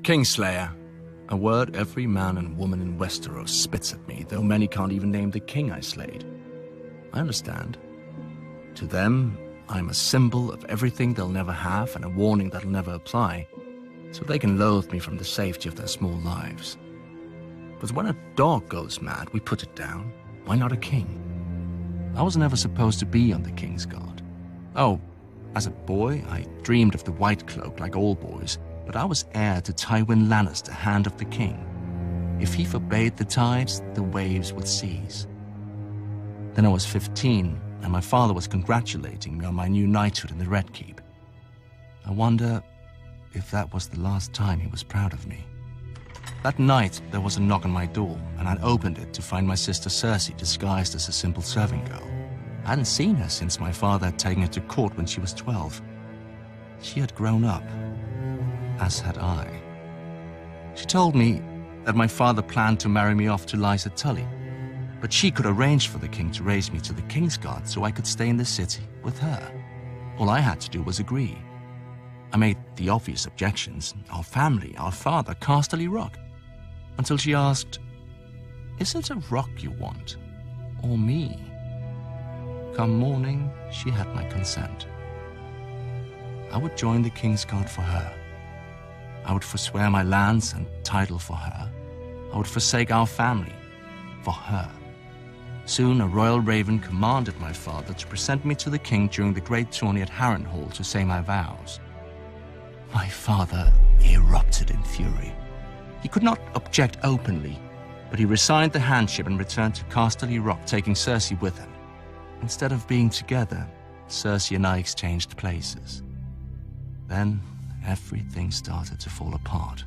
Kingslayer. A word every man and woman in Westeros spits at me, though many can't even name the king I slayed. I understand. To them, I'm a symbol of everything they'll never have and a warning that'll never apply, so they can loathe me from the safety of their small lives. But when a dog goes mad, we put it down. Why not a king? I was never supposed to be on the King's Guard. Oh, as a boy, I dreamed of the White Cloak like all boys, but I was heir to Tywin Lannister, Hand of the King. If he forbade the tides, the waves would cease. Then I was 15, and my father was congratulating me on my new knighthood in the Red Keep. I wonder if that was the last time he was proud of me. That night, there was a knock on my door, and I opened it to find my sister Cersei disguised as a simple serving girl. I hadn't seen her since my father had taken her to court when she was 12. She had grown up, as had I. She told me that my father planned to marry me off to Lysa Tully, but she could arrange for the king to raise me to the King's Guard so I could stay in the city with her. All I had to do was agree. I made the obvious objections: our family, our father, Casterly Rock, until she asked, "Is it a rock you want, or me?" Come morning, she had my consent. I would join the King's Guard for her. I would forswear my lands and title for her. I would forsake our family for her. Soon, a royal raven commanded my father to present me to the king during the great tourney at Harrenhal to say my vows. My father erupted in fury. He could not object openly, but he resigned the handship and returned to Casterly Rock, taking Cersei with him. Instead of being together, Cersei and I exchanged places. Then, everything started to fall apart.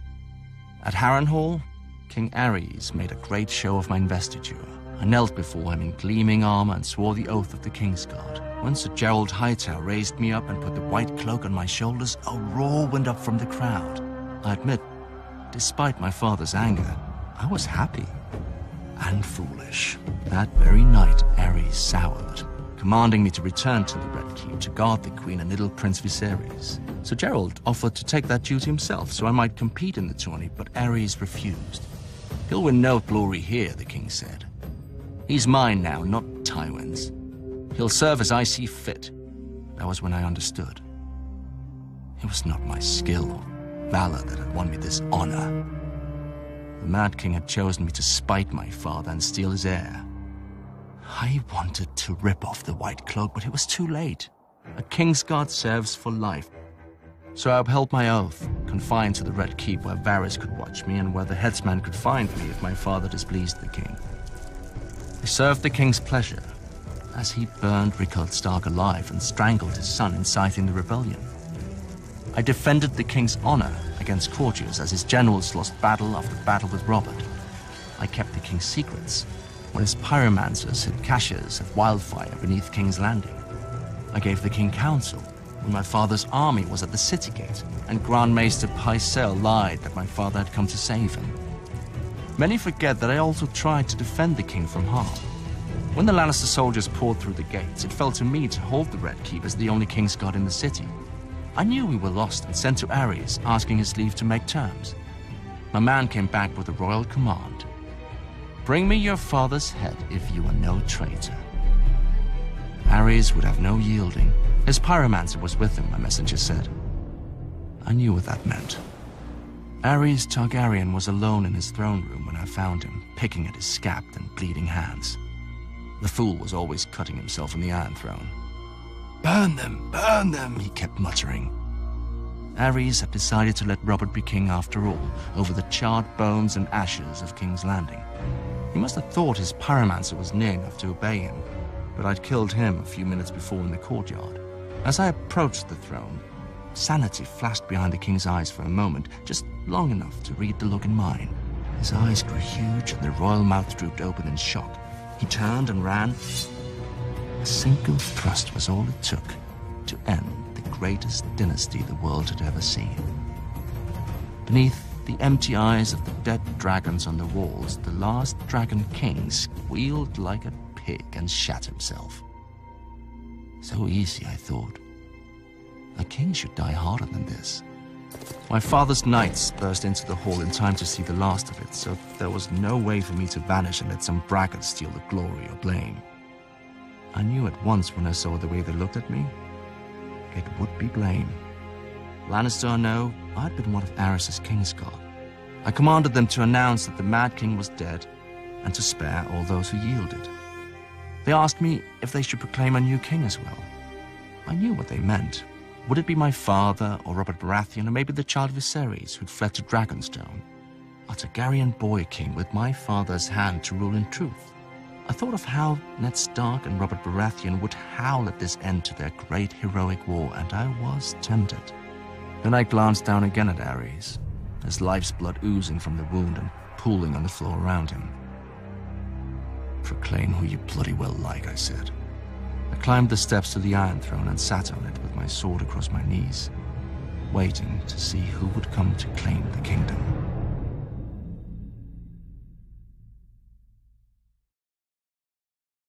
At Harrenhal, King Aerys made a great show of my investiture. I knelt before him in gleaming armor and swore the oath of the King's Guard. When Sir Gerald Hightower raised me up and put the white cloak on my shoulders, a roar went up from the crowd. I admit, despite my father's anger, I was happy and foolish. That very night, Aerys soured, commanding me to return to the Red Keep to guard the Queen and little Prince Viserys. Sir Gerald offered to take that duty himself so I might compete in the tourney, but Aerys refused. "He'll win no glory here," the king said. "He's mine now, not Tywin's. He'll serve as I see fit." That was when I understood. It was not my skill or valor that had won me this honor. The Mad King had chosen me to spite my father and steal his heir. I wanted to rip off the white cloak, but it was too late. A King's Guard serves for life. So I upheld my oath, confined to the Red Keep where Varys could watch me and where the headsman could find me if my father displeased the king. I served the king's pleasure as he burned Rickard Stark alive and strangled his son, inciting the rebellion. I defended the king's honor against courtiers as his generals lost battle after battle with Robert. I kept the king's secrets when his pyromancers hid caches of wildfire beneath King's Landing. I gave the king counsel when my father's army was at the city gate and Grand Maester Pycelle lied that my father had come to save him. Many forget that I also tried to defend the king from harm. When the Lannister soldiers poured through the gates, it fell to me to hold the Red Keep as the only King's Guard in the city. I knew we were lost and sent to Aerys, asking his leave to make terms. My man came back with a royal command. "Bring me your father's head if you are no traitor." Aerys would have no yielding. His pyromancer was with him, my messenger said. I knew what that meant. Aerys Targaryen was alone in his throne room when I found him, picking at his scabbed and bleeding hands. The fool was always cutting himself on the Iron Throne. Burn them," he kept muttering. Aerys had decided to let Robert be king after all, over the charred bones and ashes of King's Landing. He must have thought his pyromancer was near enough to obey him, but I'd killed him a few minutes before in the courtyard. As I approached the throne, sanity flashed behind the king's eyes for a moment, just long enough to read the look in mine. His eyes grew huge and the royal mouth drooped open in shock. He turned and ran. A single thrust was all it took to end the greatest dynasty the world had ever seen. Beneath the empty eyes of the dead dragons on the walls, the last dragon king squealed like a pig and shat himself. So easy, I thought. A king should die harder than this. My father's knights burst into the hall in time to see the last of it, so there was no way for me to vanish and let some braggart steal the glory or blame. I knew at once when I saw the way they looked at me, it would be blame. Lannister or no, I'd been one of Aerys' Kingsguard. I commanded them to announce that the Mad King was dead and to spare all those who yielded. They asked me if they should proclaim a new king as well. I knew what they meant. Would it be my father, or Robert Baratheon, or maybe the child Viserys who'd fled to Dragonstone? A Targaryen boy king with my father's hand to rule in truth. I thought of how Ned Stark and Robert Baratheon would howl at this end to their great heroic war, and I was tempted. Then I glanced down again at Aerys, his life's blood oozing from the wound and pooling on the floor around him. Proclaim who you bloody well like, I said. I climbed the steps to the Iron Throne and sat on it with my sword across my knees, waiting to see who would come to claim